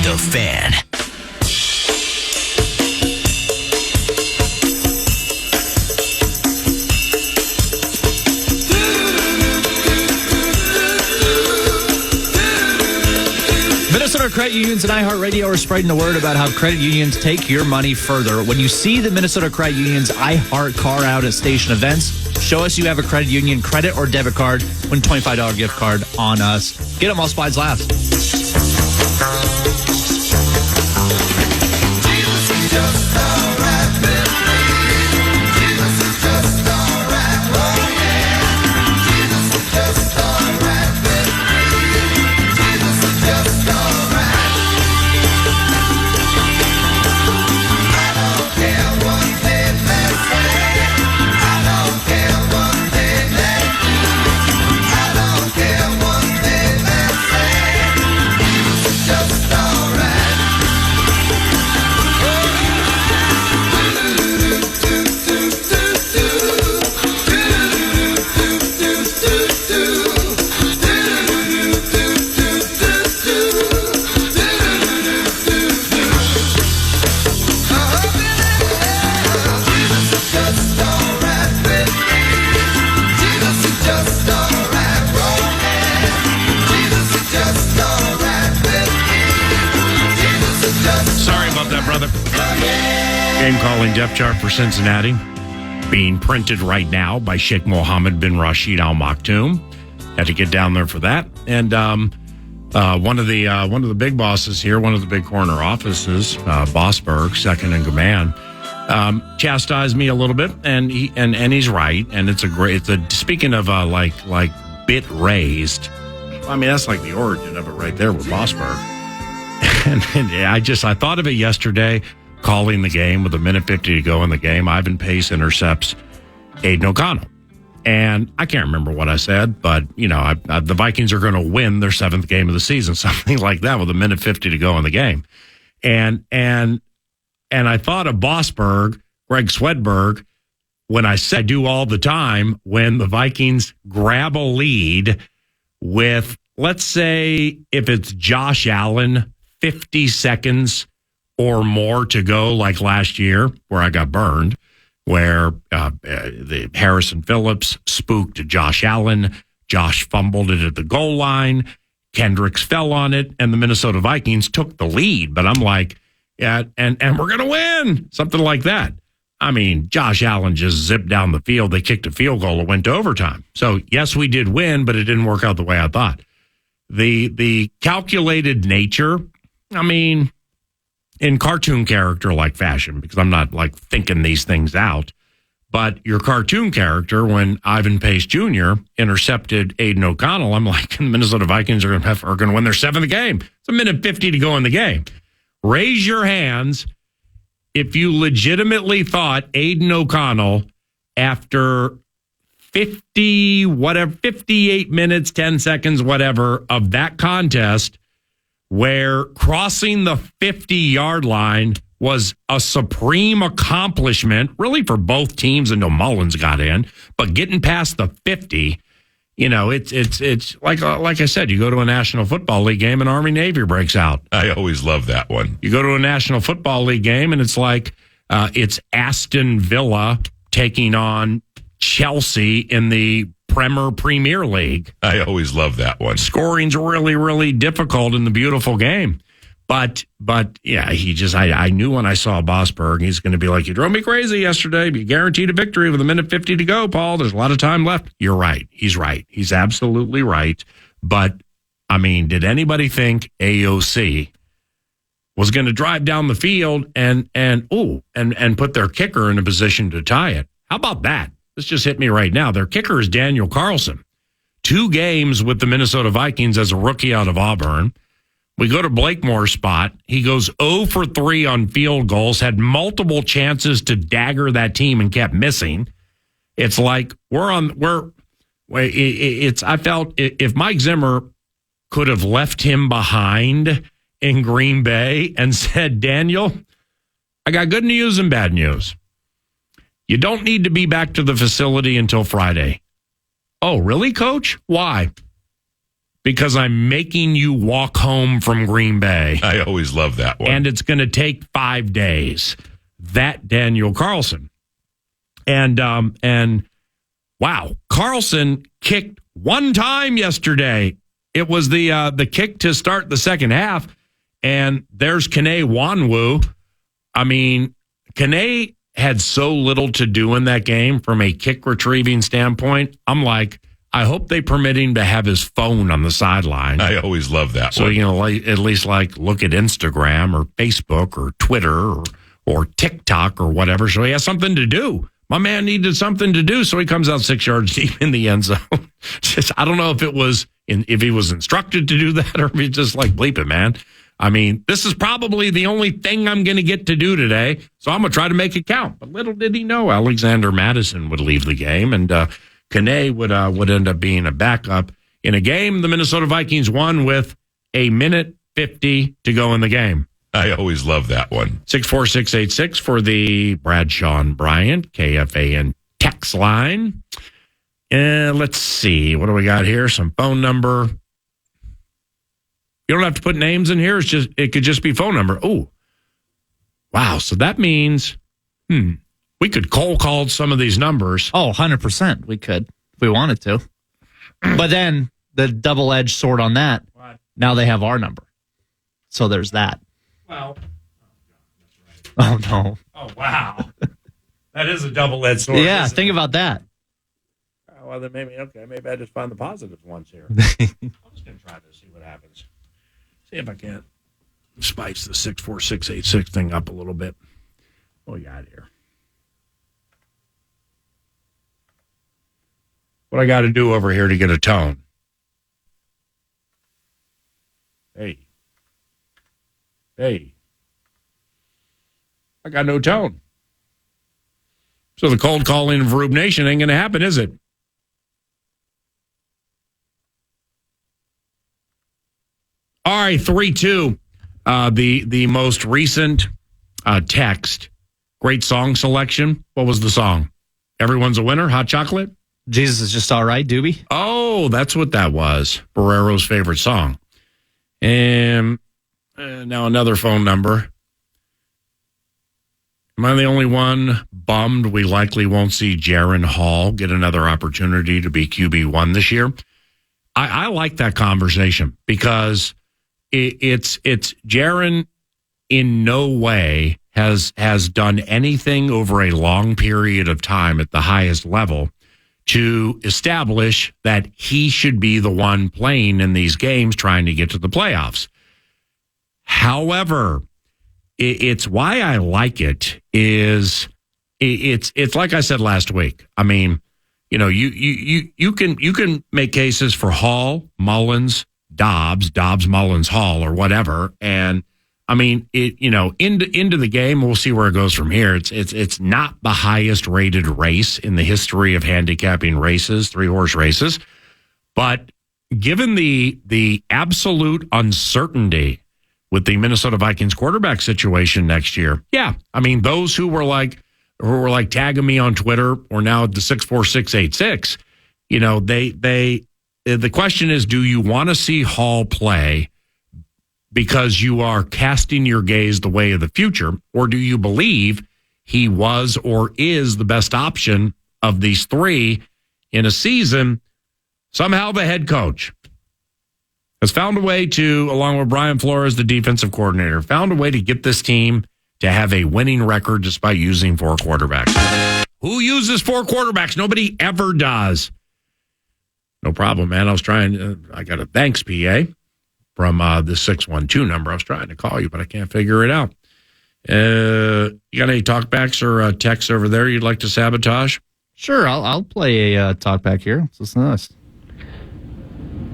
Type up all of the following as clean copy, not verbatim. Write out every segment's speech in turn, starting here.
The Fan. Minnesota credit unions and iHeartRadio are spreading the word about how credit unions take your money further. When you see the Minnesota Credit Union's iHeart car out at station events, show us you have a credit union credit or debit card. Win $25 gift card on us. Get them while supplies last. Game calling depth chart for Cincinnati being printed right now by Sheikh Mohammed bin Rashid Al Maktoum. Had to get down there for that. And one of the big bosses here, one of the big corner offices, Bossberg, second in command, chastised me a little bit, and he's right. And speaking of like bit raised. I mean, that's like the origin of it right there with Bossberg. And I thought of it yesterday, calling the game with a minute 50 to go in the game. Ivan Pace intercepts Aiden O'Connell. And I can't remember what I said, but, the Vikings are going to win their seventh game of the season, something like that, with a minute 50 to go in the game. And I thought of Bossberg, Greg Swedberg, when I said I do all the time when the Vikings grab a lead with, let's say, if it's Josh Allen, 50 seconds or more to go, like last year where I got burned, where the Harrison Phillips spooked Josh Allen. Josh fumbled it at the goal line. Kendricks fell on it, and the Minnesota Vikings took the lead. But I'm like, yeah, and we're going to win, something like that. I mean, Josh Allen just zipped down the field. They kicked a field goal. It went to overtime. So, yes, we did win, but it didn't work out the way I thought. The calculated nature, I mean, in cartoon character-like fashion, because I'm not, thinking these things out, but your cartoon character, when Ivan Pace Jr. intercepted Aiden O'Connell, I'm like, the Minnesota Vikings are going to win their seventh game. It's a minute 50 to go in the game. Raise your hands if you legitimately thought Aiden O'Connell, after 58 minutes, 10 seconds, whatever, of that contest, where crossing the 50-yard line was a supreme accomplishment, really for both teams until Mullins got in, but getting past the 50, it's like I said, you go to a National Football League game and Army-Navy breaks out. I always love that one. You go to a National Football League game and it's like it's Aston Villa taking on Chelsea in the Premier League. I always love that one. Scoring's really, really difficult in the beautiful game. But yeah, I knew when I saw Bossberg, he's going to be like, you drove me crazy yesterday. You guaranteed a victory with a minute 50 to go, Paul. There's a lot of time left. You're right. He's right. He's absolutely right. But, I mean, did anybody think AOC was going to drive down the field and put their kicker in a position to tie it? How about that? This just hit me right now. Their kicker is Daniel Carlson. 2 games with the Minnesota Vikings as a rookie out of Auburn. We go to Blakemore's spot. He goes 0 for 3 on field goals, had multiple chances to dagger that team and kept missing. It's like I felt if Mike Zimmer could have left him behind in Green Bay and said, Daniel, I got good news and bad news. You don't need to be back to the facility until Friday. Oh, really, Coach? Why? because I'm making you walk home from Green Bay. I always love that one. And it's going to take 5 days. That Daniel Carlson. And wow, Carlson kicked one time yesterday. It was the kick to start the second half. And there's Kene Wanwu. I mean, Kene had so little to do in that game from a kick retrieving standpoint. I'm like, I hope they permit him to have his phone on the sideline. I always love that so, one. So, at least look at Instagram or Facebook or Twitter or TikTok or whatever. So he has something to do. My man needed something to do. So he comes out 6 yards deep in the end zone. I don't know if he was instructed to do that or if he's just like, bleep it, man. I mean, this is probably the only thing I'm going to get to do today, so I'm going to try to make it count. But little did he know Alexander Madison would leave the game, and Kene would end up being a backup in a game the Minnesota Vikings won with 1:50 to go in the game. I always love that one. 64686 for the Bradshaw and Bryant KFAN text line. And let's see, what do we got here? Some phone number. You don't have to put names in here. It could just be phone number. Oh, wow. So that means, we could cold call some of these numbers. Oh, 100%. We could if we wanted to. But then the double-edged sword on that, now they have our number. So there's that. Well, oh, no. Oh, wow. That is a double-edged sword. Yeah, think about that. Well, then maybe I just find the positive ones here. I'm just going to try to see what happens. See if I can't spice the 64686 thing up a little bit. What we got here? What I got to do over here to get a tone? Hey. I got no tone. So the cold calling of Rube Nation ain't going to happen, is it? All right, 3-2. The most recent text. Great song selection. What was the song? Everyone's a Winner, Hot Chocolate? Jesus is Just All Right, Doobie? Oh, that's what that was. Barrero's favorite song. And now another phone number. Am I the only one bummed we likely won't see Jaron Hall get another opportunity to be QB1 this year? I like that conversation because it's Jaron in no way has done anything over a long period of time at the highest level to establish that he should be the one playing in these games trying to get to the playoffs. However, it's why I like it is it's like I said last week. I mean, you know, you can make cases for Hall, Mullins, Dobbs, Mullins, Hall, or whatever. And I mean, into the game, we'll see where it goes from here. It's not the highest rated race in the history of handicapping races, 3-horse races. But given the absolute uncertainty with the Minnesota Vikings quarterback situation next year, yeah, I mean, those who were like tagging me on Twitter or now at the 64686, the question is, do you want to see Hall play because you are casting your gaze the way of the future, or do you believe he was or is the best option of these three in a season? Somehow the head coach has found a way to, along with Brian Flores, the defensive coordinator, found a way to get this team to have a winning record despite using 4 quarterbacks. Who uses 4 quarterbacks? Nobody ever does. No problem, man. I was trying. I got a thanks, PA, from the 612 number. I was trying to call you, but I can't figure it out. You got any talkbacks or texts over there you'd like to sabotage? Sure, I'll play a talkback here. Let's listen to this.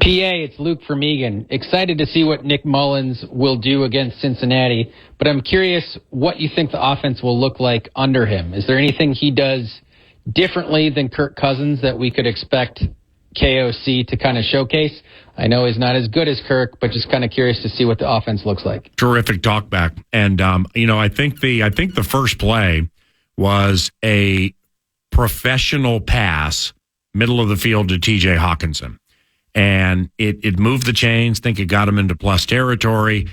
PA, it's Luke from Egan. Excited to see what Nick Mullins will do against Cincinnati, but I'm curious what you think the offense will look like under him. Is there anything he does differently than Kirk Cousins that we could expect KOC to kind of showcase? I know he's not as good as Kirk, but just kind of curious to see what the offense looks like. Terrific talkback. And, I think the first play was a professional pass, middle of the field to TJ Hawkinson. and it moved the chains. Think it got him into plus territory.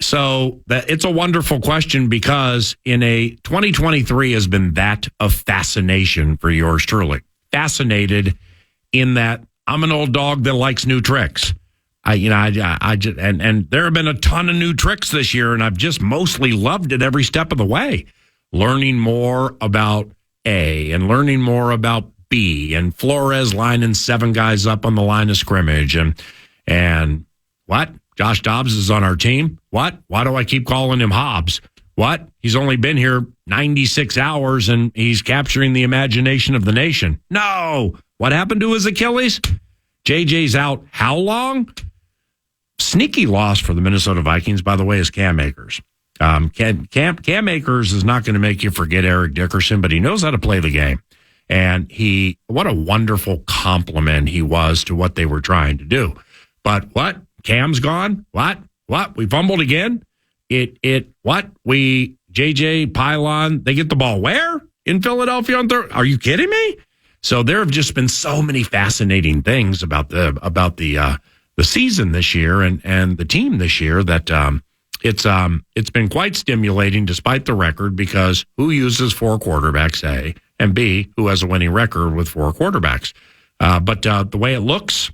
So it's a wonderful question because in 2023 has been that of fascination for yours truly. Fascinated in that I'm an old dog that likes new tricks. I just and there have been a ton of new tricks this year, and I've just mostly loved it every step of the way. Learning more about A and learning more about B, and Flores lining 7 guys up on the line of scrimmage, and what? Josh Dobbs is on our team? What? Why do I keep calling him Hobbs? What? He's only been here 96 hours and he's capturing the imagination of the nation. No. What happened to his Achilles? JJ's out how long? Sneaky loss for the Minnesota Vikings, by the way, is Cam Akers. Cam Akers is not going to make you forget Eric Dickerson, but he knows how to play the game. And what a wonderful compliment he was to what they were trying to do. But what? Cam's gone? What? We fumbled again? JJ, Pylon, they get the ball where? In Philadelphia on third? Are you kidding me? So there have just been so many fascinating things about the season this year and the team this year that it's been quite stimulating despite the record, because who uses 4 quarterbacks, A, and B, who has a winning record with 4 quarterbacks? But the way it looks,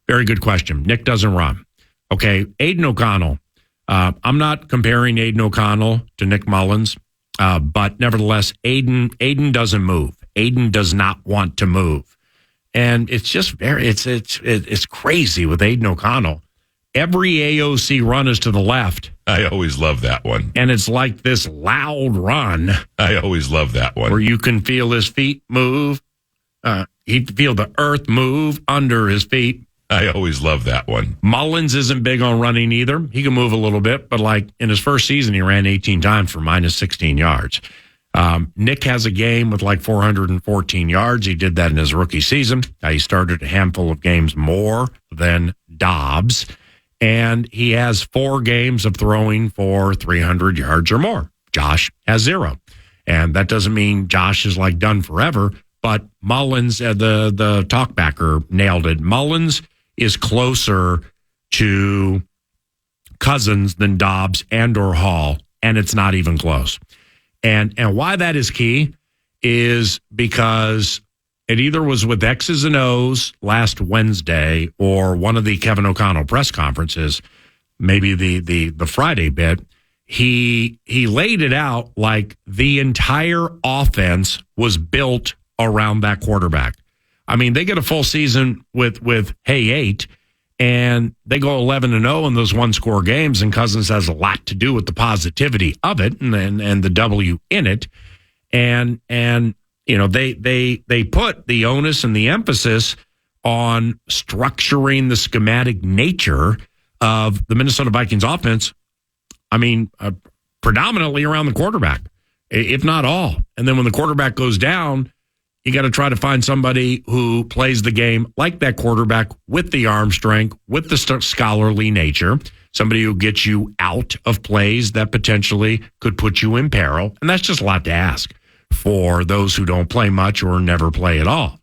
very good question. Nick doesn't run. Okay, Aiden O'Connell. I'm not comparing Aiden O'Connell to Nick Mullins, but nevertheless, Aiden doesn't move. Aiden does not want to move, and it's just it's crazy with Aiden O'Connell. Every AOC run is to the left. I always love that one. And it's like this loud run. I always love that one. Where you can feel his feet move. He can feel the earth move under his feet. I always love that one. Mullins isn't big on running either. He can move a little bit, but like in his first season, he ran 18 times for minus 16 yards. Nick has a game with like 414 yards. He did that in his rookie season. He started a handful of games more than Dobbs. And he has 4 games of throwing for 300 yards or more. Josh has 0. And that doesn't mean Josh is like done forever, but Mullins, the talkbacker, nailed it. Mullins is closer to Cousins than Dobbs and or Hall, and it's not even close. And why that is key is because it either was with X's and O's last Wednesday or one of the Kevin O'Connell press conferences, maybe the Friday bit. He laid it out like the entire offense was built around that quarterback. I mean, they get a full season with Hey 8, and they go 11-0 in those 1-score games, and Cousins has a lot to do with the positivity of it and the W in it. And you know, they put the onus and the emphasis on structuring the schematic nature of the Minnesota Vikings offense. I mean, predominantly around the quarterback, if not all. And then when the quarterback goes down, you got to try to find somebody who plays the game like that quarterback, with the arm strength, with the scholarly nature, somebody who gets you out of plays that potentially could put you in peril. And that's just a lot to ask for those who don't play much or never play at all.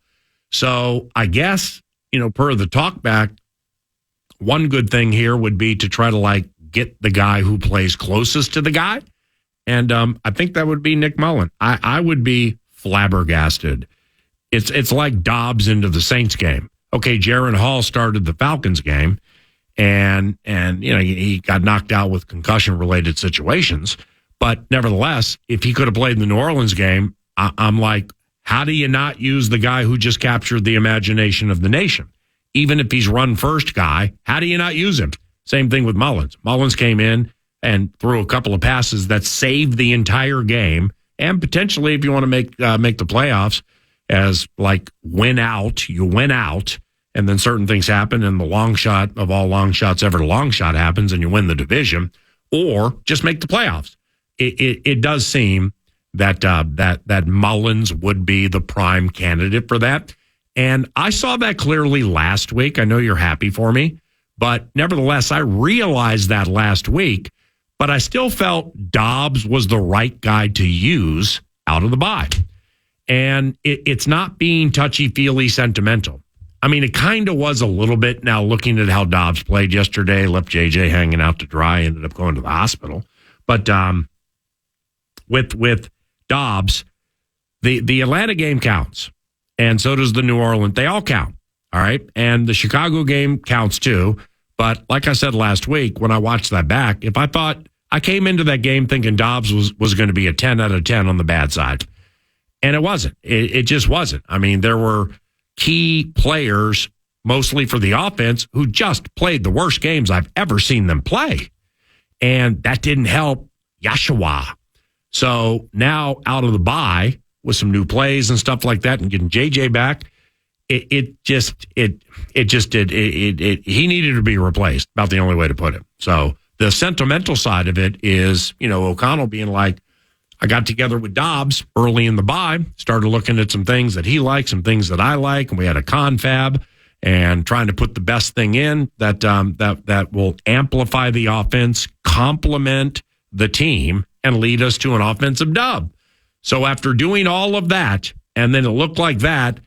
So I guess, per the talkback, one good thing here would be to try to get the guy who plays closest to the guy. And I think that would be Nick Mullen. I would be flabbergasted. It's like Dobbs into the Saints game. Okay, Jaron Hall started the Falcons game, and he got knocked out with concussion-related situations. But nevertheless, if he could have played in the New Orleans game, I'm like, how do you not use the guy who just captured the imagination of the nation? Even if he's run first guy, how do you not use him? Same thing with Mullins. Mullins came in and threw a couple of passes that saved the entire game. And potentially, if you want to make the playoffs, as win out, you win out, and then certain things happen, and the long shot of all long shots ever, the long shot happens, and you win the division, or just make the playoffs. It does seem that Mullins would be the prime candidate for that, and I saw that clearly last week. I know you're happy for me, but nevertheless, I realized that last week. But I still felt Dobbs was the right guy to use out of the bye. And it's not being touchy-feely sentimental. I mean, it kind of was a little bit. Now, looking at how Dobbs played yesterday, left JJ hanging out to dry, ended up going to the hospital. But with Dobbs, the Atlanta game counts, and so does the New Orleans. They all count, all right? And the Chicago game counts too. But like I said last week, when I watched that back, if I thought I came into that game thinking Dobbs was going to be a 10 out of 10 on the bad side, and it wasn't. It just wasn't. I mean, there were key players, mostly for the offense, who just played the worst games I've ever seen them play. And that didn't help Yashua. So now out of the bye with some new plays and stuff like that and getting JJ back, he needed to be replaced. About the only way to put it. So the sentimental side of it is, O'Connell being like, I got together with Dobbs early in the bye, started looking at some things that he likes, some things that I like, and we had a confab and trying to put the best thing in that will amplify the offense, complement the team, and lead us to an offensive dub. So after doing all of that, and then it looked like that,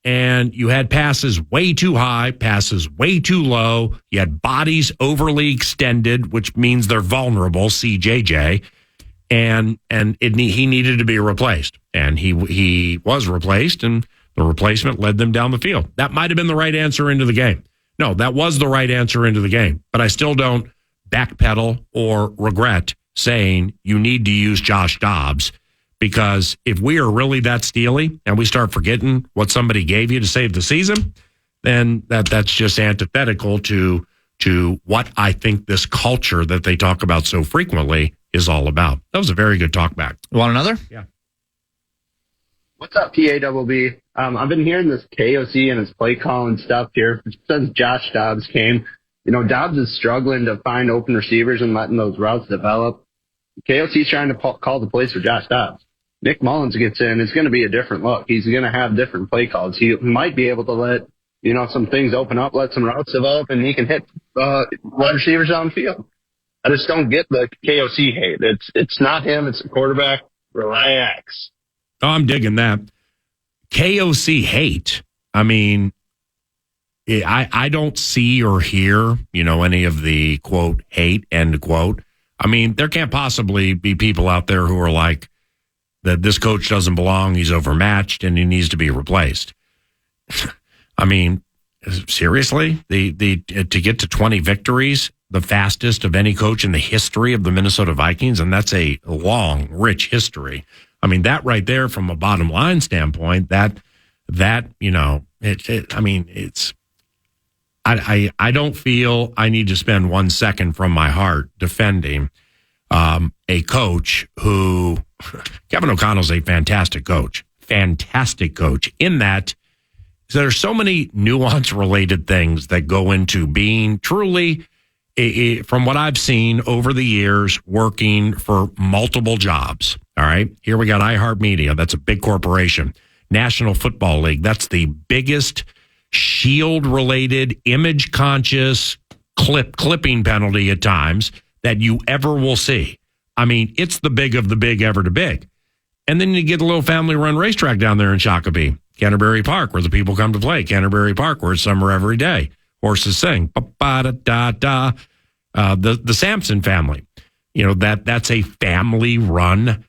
and you had passes way too high, passes way too low, you had bodies overly extended, which means they're vulnerable, CJJ. And he needed to be replaced. And he was replaced, and the replacement led them down the field. That might have been the right answer into the game. No, that was the right answer into the game. But I still don't backpedal or regret saying you need to use Josh Dobbs, because if we are really that steely and we start forgetting what somebody gave you to save the season, then that's just antithetical to what I think this culture that they talk about so frequently is all about. That was a very good talk back. You want another? Yeah. What's up, PABB? I've been hearing this KOC and his play calling stuff here since Josh Dobbs came. Dobbs is struggling to find open receivers and letting those routes develop. KOC's trying to call the plays for Josh Dobbs. Nick Mullins gets in, it's going to be a different look. He's going to have different play calls. He might be able to let, some things open up, let some routes develop, and he can hit wide receivers downfield. I just don't get the KOC hate. It's not him. It's the quarterback. Relax. Oh, I'm digging that. KOC hate. I mean, I don't see or hear, any of the, quote, hate, end quote. I mean, there can't possibly be people out there who are like, that this coach doesn't belong, he's overmatched, and he needs to be replaced. I mean, seriously? To get to 20 victories, the fastest of any coach in the history of the Minnesota Vikings, and that's a long, rich history. I mean, that right there, from a bottom line standpoint, I don't feel I need to spend 1 second from my heart defending a coach who, Kevin O'Connell's a fantastic coach in that there's so many nuance-related things that go into being truly, from what I've seen over the years, working for multiple jobs. All right. Here we got iHeartMedia. That's a big corporation. National Football League. That's the biggest shield-related, image-conscious clipping penalty at times that you ever will see. I mean, it's the big of the big ever to big. And then you get a little family-run racetrack down there in Shakopee, Canterbury Park, where the people come to play. Canterbury Park, where it's summer every day. Horses sing. Ba-ba-da-da-da. The Sampson family. That's a family-run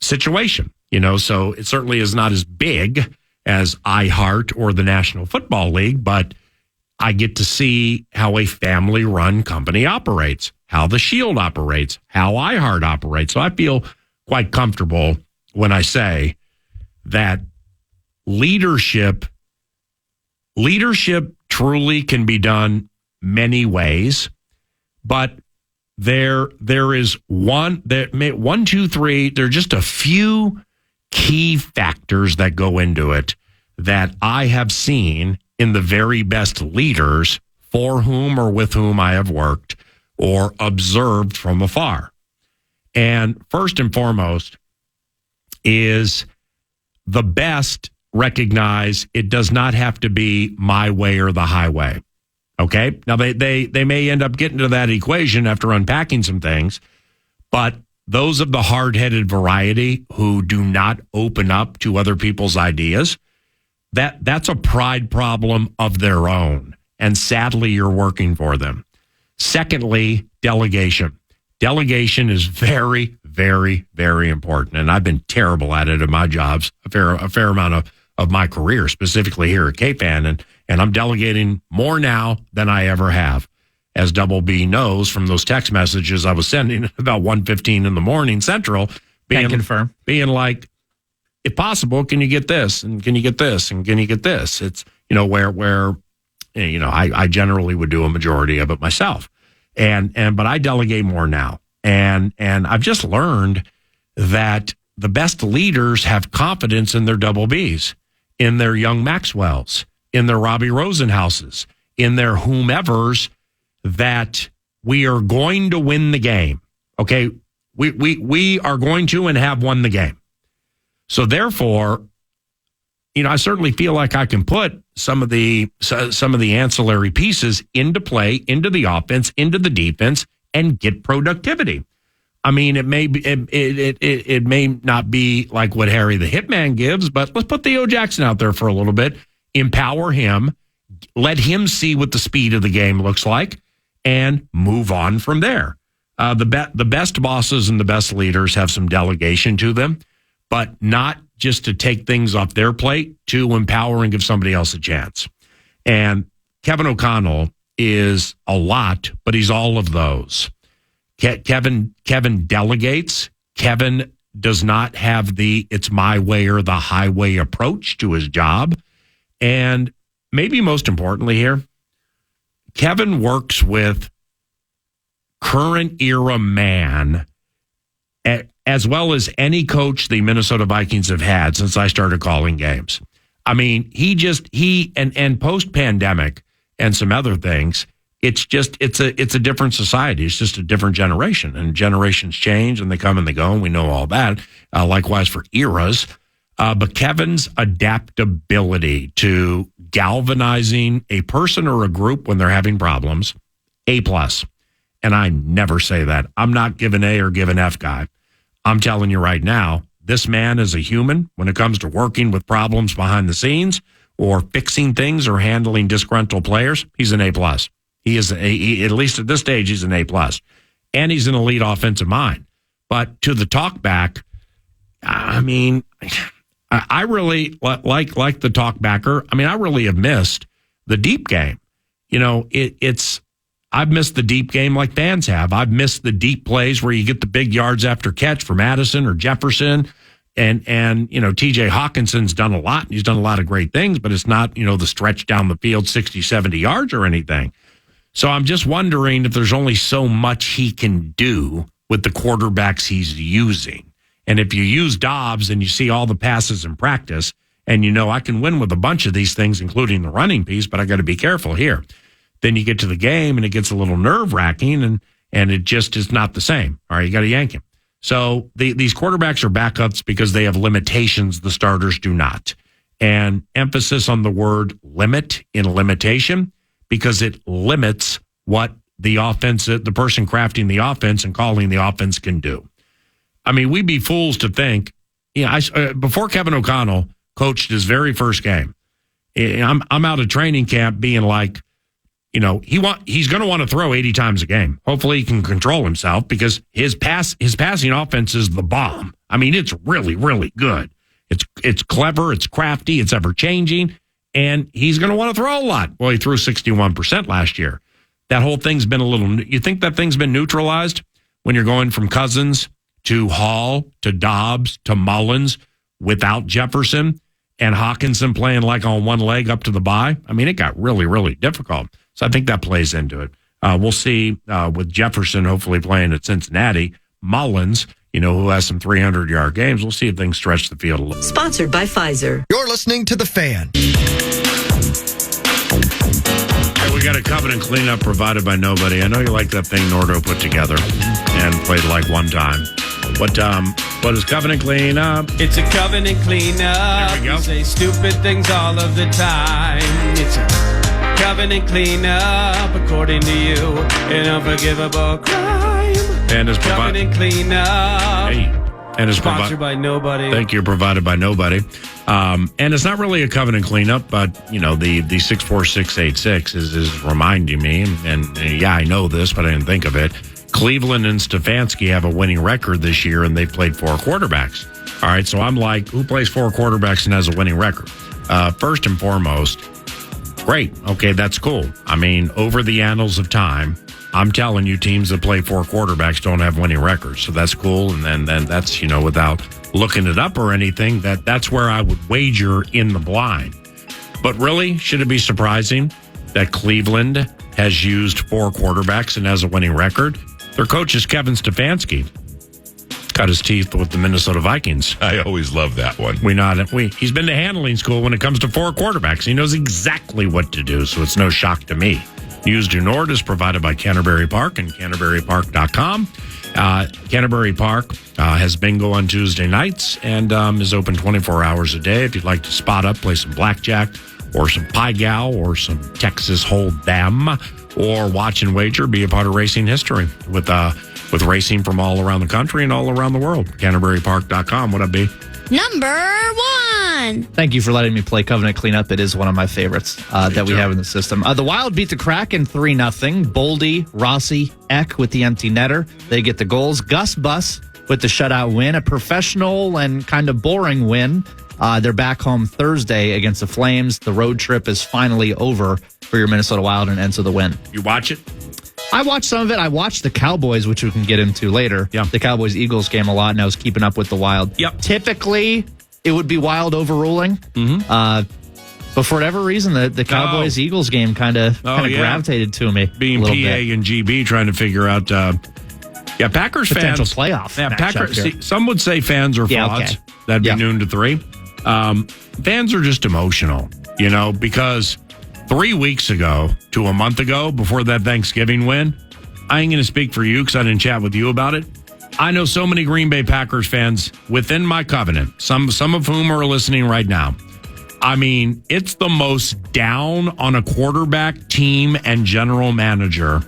situation. So it certainly is not as big as iHeart or the National Football League, but I get to see how a family-run company operates, how the Shield operates, how iHeart operates. So I feel quite comfortable when I say that leadership truly can be done many ways, but there is one, two, three, there are just a few key factors that go into it that I have seen in the very best leaders for whom or with whom I have worked or observed from afar. And first and foremost is the best recognize it does not have to be my way or the highway. Okay? Now, they may end up getting to that equation after unpacking some things, but those of the hard-headed variety who do not open up to other people's ideas, That's a pride problem of their own. And sadly, you're working for them. Secondly, delegation. Delegation is very, very, very important. And I've been terrible at it in my jobs, a fair amount of my career, specifically here at KFAN. And I'm delegating more now than I ever have. As Double B knows from those text messages I was sending about 1:15 in the morning Central, being like, if possible, can you get this? And can you get this? And can you get this? It's, where I generally would do a majority of it myself. But I delegate more now. And I've just learned that the best leaders have confidence in their Double Bs, in their young Maxwells, in their Robbie Rosenhauses, in their whomevers, that we are going to win the game. Okay. We are going to and have won the game. So therefore, I certainly feel like I can put some of the ancillary pieces into play, into the offense, into the defense, and get productivity. I mean, it may not be like what Harry the Hitman gives, but let's put Theo Jackson out there for a little bit, empower him, let him see what the speed of the game looks like, and move on from there. The best bosses and the best leaders have some delegation to them, but not just to take things off their plate, to empower and give somebody else a chance. And Kevin O'Connell is a lot, but he's all of those. Kevin delegates. Kevin does not have the it's my way or the highway approach to his job. And maybe most importantly here, Kevin works with current era man as well as any coach the Minnesota Vikings have had since I started calling games. I mean, he and post-pandemic and some other things, it's a different society. It's just a different generation, and generations change and they come and they go, and we know all that. Likewise for eras. But Kevin's adaptability to galvanizing a person or a group when they're having problems, A+. And I never say that. I'm not giving A or giving F guy. I'm telling you right now, this man is a human when it comes to working with problems behind the scenes or fixing things or handling disgruntled players. He's an A+. He is at least at this stage, he's an A+. And he's an elite offensive mind. But to the talk back, I mean, I really like the talk backer. I mean, I really have missed the deep game. I've missed the deep game like fans have. I've missed the deep plays where you get the big yards after catch from Addison or Jefferson. And TJ Hawkinson's done a lot. He's done a lot of great things, but it's not, the stretch down the field 60, 70 yards or anything. So I'm just wondering if there's only so much he can do with the quarterbacks he's using. And if you use Dobbs and you see all the passes in practice, and I can win with a bunch of these things, including the running piece, but I got to be careful here. Then you get to the game and it gets a little nerve-wracking and it just is not the same. All right, you got to yank him. So these quarterbacks are backups because they have limitations the starters do not. And emphasis on the word limit in limitation because it limits what the offense, the person crafting the offense and calling the offense can do. I mean, we'd be fools to think, before Kevin O'Connell coached his very first game, I'm out of training camp being like, he's going to want to throw 80 times a game. Hopefully he can control himself because his passing offense is the bomb. I mean, it's really, really good. It's clever. It's crafty. It's ever changing. And he's going to want to throw a lot. Well, he threw 61% last year. That whole thing's been you think that thing's been neutralized when you're going from Cousins to Hall to Dobbs to Mullins without Jefferson and Hawkinson playing like on one leg up to the bye? I mean, it got really, really difficult. So I think that plays into it. We'll see with Jefferson hopefully playing at Cincinnati. Mullins, who has some 300-yard games. We'll see if things stretch the field a little. Sponsored by Pfizer. You're listening to The Fan. Hey, we got a covenant cleanup provided by nobody. I know you like that thing Nordo put together and played like one time. What is covenant cleanup? It's a covenant cleanup. There we go. We say stupid things all of the time. It's a covenant cleanup, according to you, an unforgivable crime. And is Covenant cleanup. Hey, And it's Sponsored by nobody. Thank you, provided by nobody. And it's not really a covenant cleanup, but, you know, the 64686 is reminding me, and yeah, I know this, but I didn't think of it. Cleveland and Stefanski have a winning record this year, and they've played 4 quarterbacks. All right, so I'm like, who plays 4 quarterbacks and has a winning record? First and foremost, great. Okay, that's cool. I mean, over the annals of time, I'm telling you, teams that play 4 quarterbacks don't have winning records. So that's cool. And then that's, you know, without looking it up or anything, that's where I would wager in the blind. But really, should it be surprising that Cleveland has used 4 quarterbacks and has a winning record? Their coach is Kevin Stefanski. Cut his teeth with the Minnesota Vikings. I always love that one. He's been to handling school when it comes to 4 quarterbacks. He knows exactly what to do, so it's no shock to me. News Du Nord is provided by Canterbury Park and CanterburyPark.com. Canterbury Park has bingo on Tuesday nights and is open 24 hours a day. If you'd like to spot up, play some blackjack or some pie gal or some Texas Hold'em, or watch and wager, be a part of racing history with racing from all around the country and all around the world. CanterburyPark.com. What up, B? Number 1. Thank you for letting me play Covenant Cleanup. It is one of my favorites that we have in the system. The Wild beat the Kraken 3-0. Boldy, Rossi, Eck with the empty netter. They get the goals. Gus Bus with the shutout win. A professional and kind of boring win. They're back home Thursday against the Flames. The road trip is finally over for your Minnesota Wild and ends with a win. You watch it? I watched some of it. I watched the Cowboys, which we can get into later. Yeah. The Cowboys-Eagles game a lot, and I was keeping up with the Wild. Yep. Typically, it would be Wild overruling. Mm-hmm. But for whatever reason, the Cowboys-Eagles game kind of gravitated to me. Being PA and GB trying to figure out, Packers potential fans. playoff. Yeah, Packers. Some would say fans are frauds. Okay. That'd be noon to 3. Fans are just emotional, you know, because 3 weeks ago to a month ago, before that Thanksgiving win, I ain't going to speak for you because I didn't chat with you about it. I know so many Green Bay Packers fans within my covenant, some of whom are listening right now. I mean, it's the most down on a quarterback, team, and general manager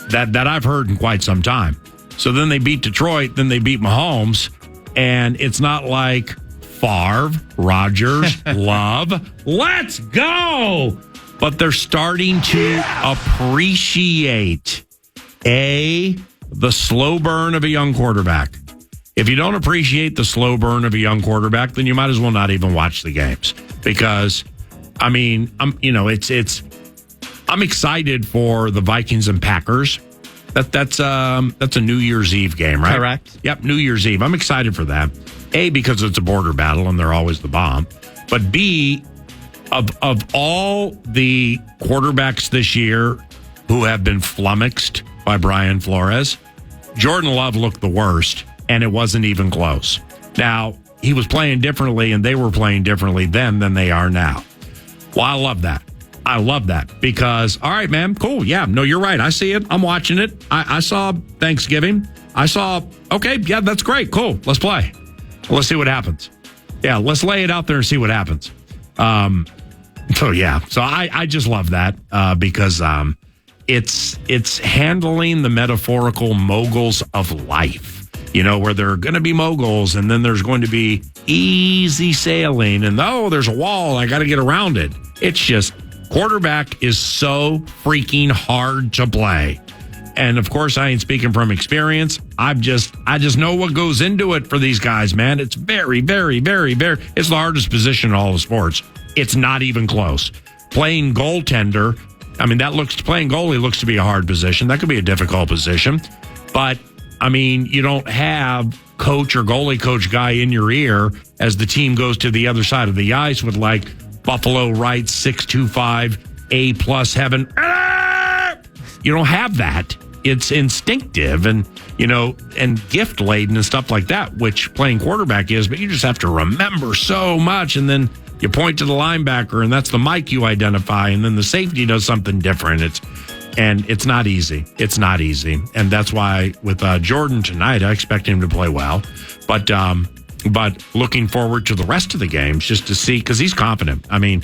that I've heard in quite some time. So then they beat Detroit, then they beat Mahomes, and it's not like Favre, Rodgers, Love. Let's go! But they're starting to appreciate, the slow burn of a young quarterback. If you don't appreciate the slow burn of a young quarterback, then you might as well not even watch the games. Because, I mean, I'm excited for the Vikings and Packers. That's a New Year's Eve game, right? Correct. Yep, New Year's Eve. I'm excited for that. A, because it's a border battle and they're always the bomb. But B, of all the quarterbacks this year who have been flummoxed by Brian Flores, Jordan Love looked the worst, and it wasn't even close. Now, he was playing differently, and they were playing differently then than they are now. Well, I love that. I love that because, all right, man, cool. Yeah, no, you're right. I see it. I'm watching it. I saw Thanksgiving. Okay, yeah, that's great. Cool. Let's play. Let's see what happens. Yeah, let's lay it out there and see what happens. So I just love that because it's handling the metaphorical moguls of life, you know, where there are going to be moguls and then there's going to be easy sailing and there's a wall. I got to get around it. It's just quarterback is so freaking hard to play. And of course, I ain't speaking from experience. I just know what goes into it for these guys, man. It's very, very, very, very, it's the hardest position in all the sports. It's not even close. Playing goaltender, I mean, playing goalie looks to be a hard position. That could be a difficult position. But, I mean, you don't have coach or goalie coach guy in your ear as the team goes to the other side of the ice with like Buffalo Wright 625 A+ heaven. You don't have that. It's instinctive and, you know, and gift laden and stuff like that, which playing quarterback is, but you just have to remember so much. And then you point to the linebacker and that's the mic you identify. And then the safety does something different. It's not easy. It's not easy. And that's why with Jordan tonight, I expect him to play well, but looking forward to the rest of the games just to see, because he's confident. I mean,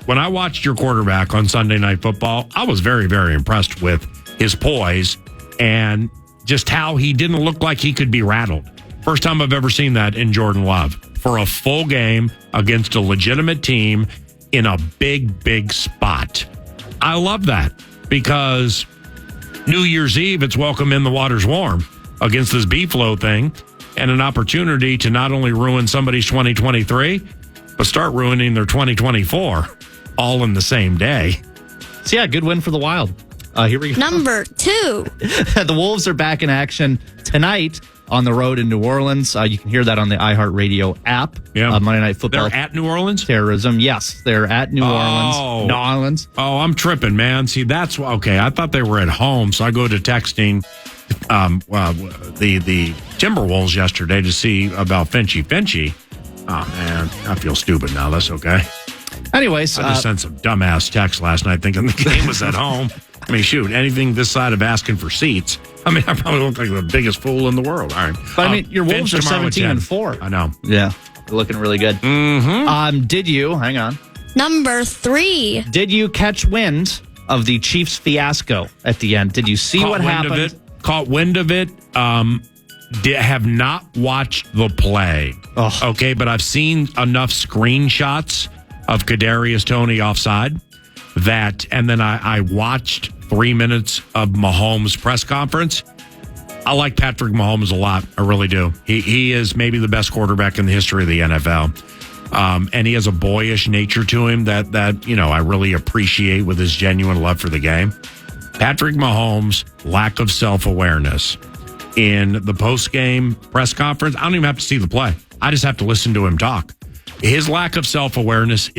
when I watched your quarterback on Sunday Night Football, I was very, very impressed with his poise and just how he didn't look like he could be rattled. First time I've ever seen that in Jordan Love for a full game against a legitimate team in a big, big spot. I love that because New Year's Eve, it's welcome in the water's warm against this B-flow thing and an opportunity to not only ruin somebody's 2023, but start ruining their 2024 all in the same day. So, yeah, good win for the Wild. Here we go. Number 2. The Wolves are back in action tonight on the road in New Orleans. You can hear that on the iHeartRadio app. Yeah. Monday Night Football. They're at New Orleans? Terrorism. Yes, they're at New Orleans. New Orleans. Oh, I'm tripping, man. See, that's okay. I thought they were at home, so I go to texting the Timberwolves yesterday to see about Finchy. Oh, man. I feel stupid now. That's okay. Anyways. I just sent some dumbass text last night thinking the game was at home. I mean, shoot, anything this side of asking for seats. I mean, I probably look like the biggest fool in the world. All right. But, I mean, your Wolves are 17-4. I know. Yeah. They're looking really good. Mm-hmm. Hang on. Number 3. Did you catch wind of the Chiefs fiasco at the end? Did you see what happened? Caught wind of it. Have not watched the play. Oh. Okay, but I've seen enough screenshots of Kadarius Toney offside that, and then I watched 3 minutes of Mahomes' press conference. I like Patrick Mahomes a lot. I really do. He is maybe the best quarterback in the history of the NFL. And he has a boyish nature to him that I really appreciate with his genuine love for the game. Patrick Mahomes' lack of self-awareness in the post-game press conference. I don't even have to see the play. I just have to listen to him talk. His lack of self-awareness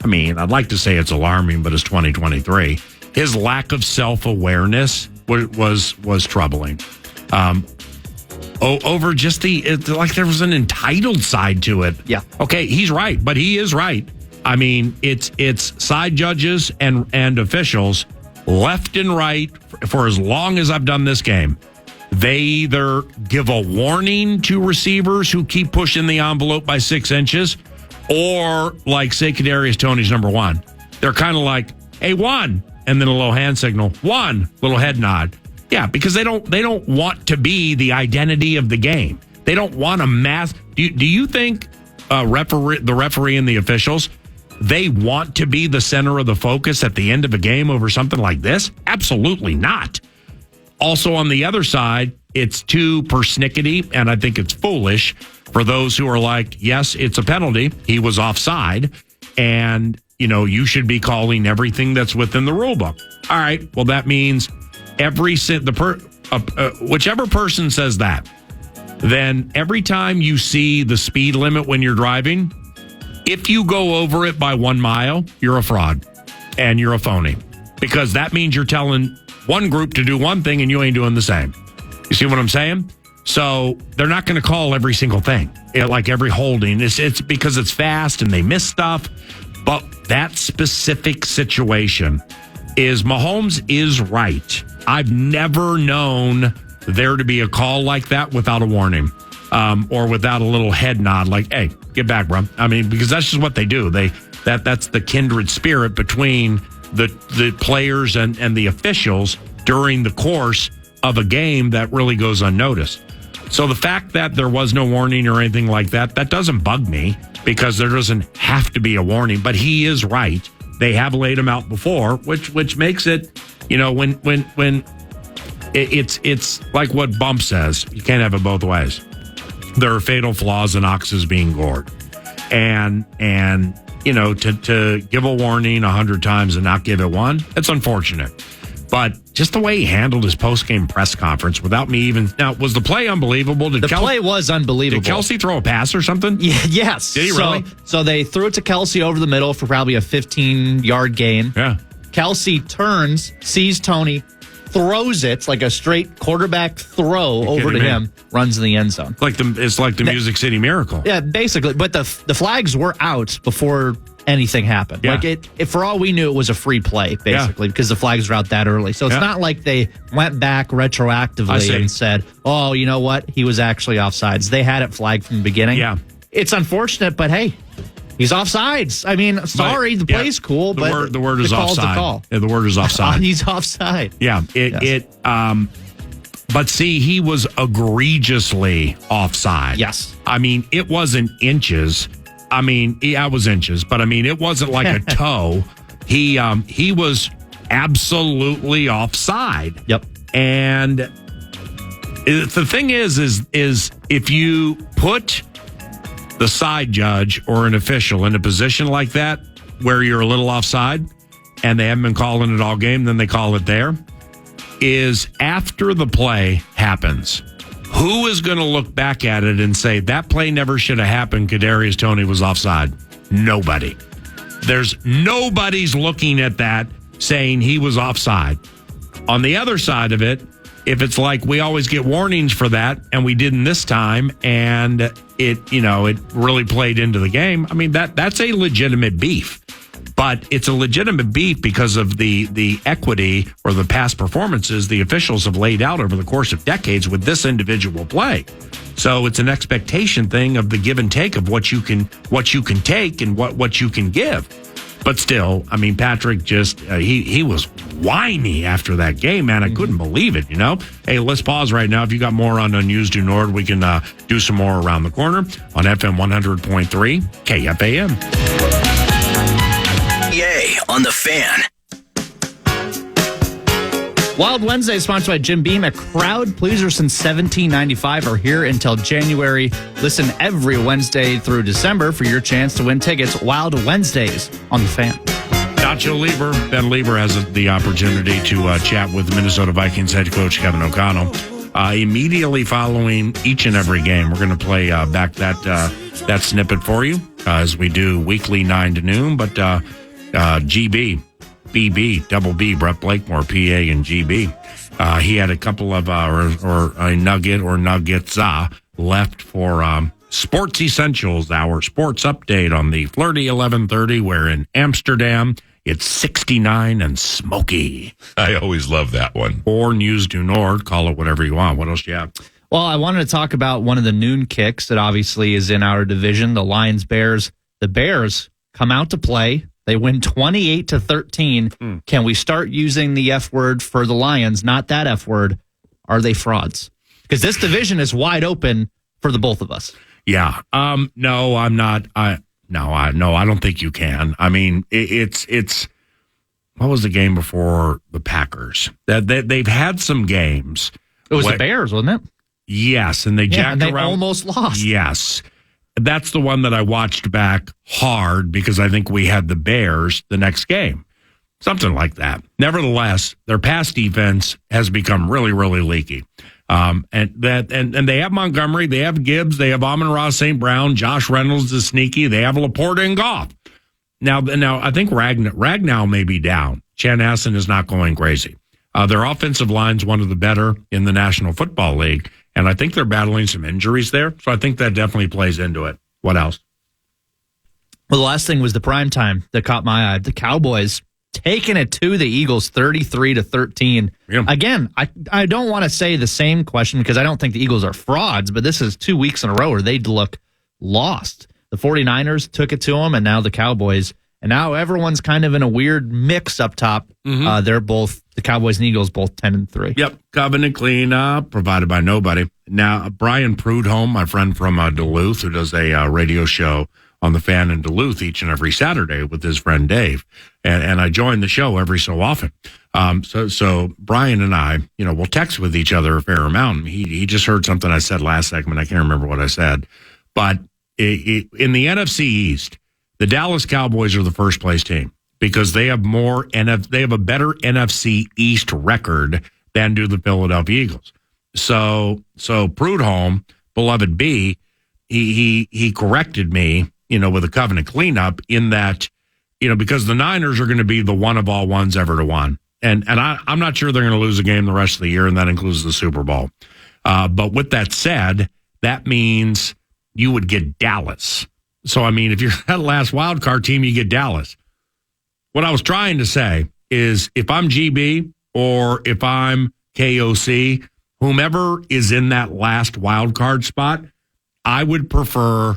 I'd like to say it's alarming, but it's 2023. His lack of self-awareness was troubling. Over just like there was an entitled side to it. Yeah. Okay, he's right, but he is right. I mean, it's side judges and officials left and right for as long as I've done this game. They either give a warning to receivers who keep pushing the envelope by 6 inches, or like say Kadarius Toney's number 1. They're kind of like, hey, 1, and then a little hand signal, 1, little head nod. Yeah, because they don't want to be the identity of the game. They don't want a mass. Do you think the referee and the officials, they want to be the center of the focus at the end of a game over something like this? Absolutely not. Also, on the other side, it's too persnickety, and I think it's foolish for those who are like, yes, it's a penalty. He was offside, and, you should be calling everything that's within the rule book. All right, well, that means whichever person says that, then every time you see the speed limit when you're driving, if you go over it by 1 mile, you're a fraud and you're a phony, because that means you're telling one group to do one thing and you ain't doing the same. You see what I'm saying? So they're not going to call every single thing, like every holding. It's because it's fast and they miss stuff. But that specific situation is Mahomes is right. I've never known there to be a call like that without a warning, or without a little head nod like, hey, get back, bro. I mean, because that's just what they do. That's the kindred spirit between the players and the officials during the course of a game that really goes unnoticed. So the fact that there was no warning or anything like that doesn't bug me, because there doesn't have to be a warning. But he is right. They have laid him out before, which makes it, when it's like what Bump says, you can't have it both ways. There are fatal flaws in oxes being gored. And to give a warning 100 times and not give it one, it's unfortunate. But just the way he handled his post-game press conference without me even... Now, was the play unbelievable? The play was unbelievable. Did Kelsey throw a pass or something? Yeah, yes. Did he really? So they threw it to Kelsey over the middle for probably a 15-yard gain. Yeah. Kelsey turns, sees Toney, throws it like a straight quarterback throw over to him, runs in the end zone. It's like the Music City Miracle. Yeah, basically. But the flags were out before anything happened. Yeah. Like for all we knew, it was a free play, basically, because the flags were out that early. So it's not like they went back retroactively and said, oh, you know what? He was actually offsides. They had it flagged from the beginning. Yeah. It's unfortunate, but hey, he's offsides. I mean, sorry, the play's cool, but the word is call's offside. the call. Yeah, the word is offside. He's offside. Yeah. But see, he was egregiously offside. Yes. I mean, it wasn't inches. I mean, yeah, it was inches, but I mean, it wasn't like a toe. He was absolutely offside. Yep. And the thing is if you put the side judge or an official in a position like that where you're a little offside and they haven't been calling it all game, then they call it there, is after the play happens, who is going to look back at it and say that play never should have happened? Kadarius Toney was offside. Nobody. Nobody's looking at that saying he was offside. On the other side of it, if it's like we always get warnings for that and we didn't this time and it really played into the game, I mean, that's a legitimate beef. But it's a legitimate beef because of the equity or the past performances the officials have laid out over the course of decades with this individual play. So it's an expectation thing of the give and take of what you can take and what you can give. But still, I mean, Patrick just, he was whiny after that game, man. I couldn't believe it, Hey, let's pause right now. If you got more on News Du Nord, we can do some more around the corner on FM 100.3 KFAN. On the Fan. Wild Wednesday is sponsored by Jim Beam. A crowd pleaser since 1795 are here until January. Listen every Wednesday through December for your chance to win tickets. Wild Wednesdays on the Fan. Nacho Lieber, Ben Lieber has the opportunity to chat with Minnesota Vikings head coach Kevin O'Connell. Immediately following each and every game, we're going to play back that snippet for you as we do weekly 9 to noon. But GB, BB, Double B, Brett Blakemore, PA, and GB. He had a couple of or a nugget or nuggets left for Sports Essentials, our sports update on the flirty 11:30. We're in Amsterdam. It's 69 and smoky. I always love that one. Or News Du Nord, call it whatever you want. What else do you have? Well, I wanted to talk about one of the noon kicks that obviously is in our division, the Lions-Bears. The Bears come out to play. They win 28-13. Can we start using the F word for the Lions? Not that F word. Are they frauds? Because this division is wide open for the both of us. Yeah. No, I'm not. I don't think you can. I mean, it's what was the game before the Packers? They've had some games. It was the Bears, wasn't it? Yes, and they jacked and they around. Almost lost. Yes. That's the one that I watched back hard because I think we had the Bears the next game. Something like that. Nevertheless, their pass defense has become really, really leaky. And they have Montgomery, they have Gibbs, they have Amon-Ra St. Brown, Josh Reynolds is sneaky, they have Laporta and Goff. Now I think Ragnow may be down. Chanhassen is not going crazy. Their offensive line's one of the better in the National Football League. And I think they're battling some injuries there. So I think that definitely plays into it. What else? Well, the last thing was the prime time that caught my eye. The Cowboys taking it to the Eagles 33-13. Yeah. Again, I don't want to say the same question because I don't think the Eagles are frauds, but this is 2 weeks in a row where they'd look lost. The 49ers took it to them, and now the Cowboys. And now everyone's kind of in a weird mix up top. They're both, the Cowboys and Eagles, both 10-3. Yep. Covenant cleanup provided by nobody. Now, Brian Prudhomme, my friend from Duluth, who does a radio show on the Fan in Duluth each and every Saturday with his friend Dave. And I join the show every so often. So Brian and I, we'll text with each other a fair amount. He just heard something I said last segment. I can't remember what I said. But in the NFC East, the Dallas Cowboys are the first place team because they have they have a better NFC East record than do the Philadelphia Eagles. So Prudhomme, beloved B, he corrected me, with a covenant cleanup in that, because the Niners are going to be the one of all ones ever to one. And I'm not sure they're going to lose a game the rest of the year, and that includes the Super Bowl. But with that said, that means you would get Dallas. So, I mean, if you're that last wild card team, you get Dallas. What I was trying to say is if I'm GB or if I'm KOC, whomever is in that last wild card spot, I would prefer.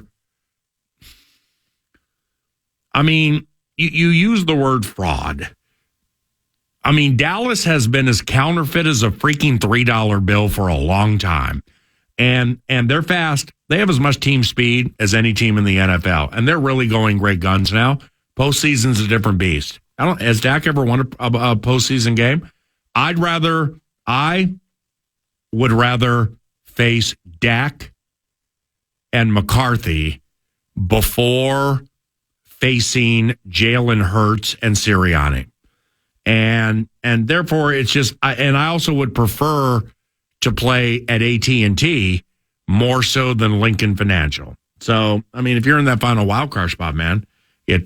I mean, you use the word fraud. I mean, Dallas has been as counterfeit as a freaking $3 bill for a long time. And they're fast. They have as much team speed as any team in the NFL. And they're really going great guns now. Postseason's a different beast. Has Dak ever won a postseason game? I would rather face Dak and McCarthy before facing Jalen Hurts and Sirianni. And therefore it's just, I also would prefer to play at AT&T more so than Lincoln Financial. So, I mean, if you're in that final wildcard spot, man, it,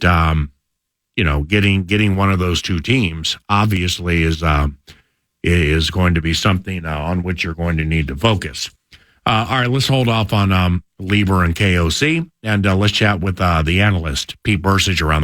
getting one of those two teams obviously is going to be something on which you're going to need to focus. All right, let's hold off on Lieber and KOC, and let's chat with the analyst, Pete Bursich, around the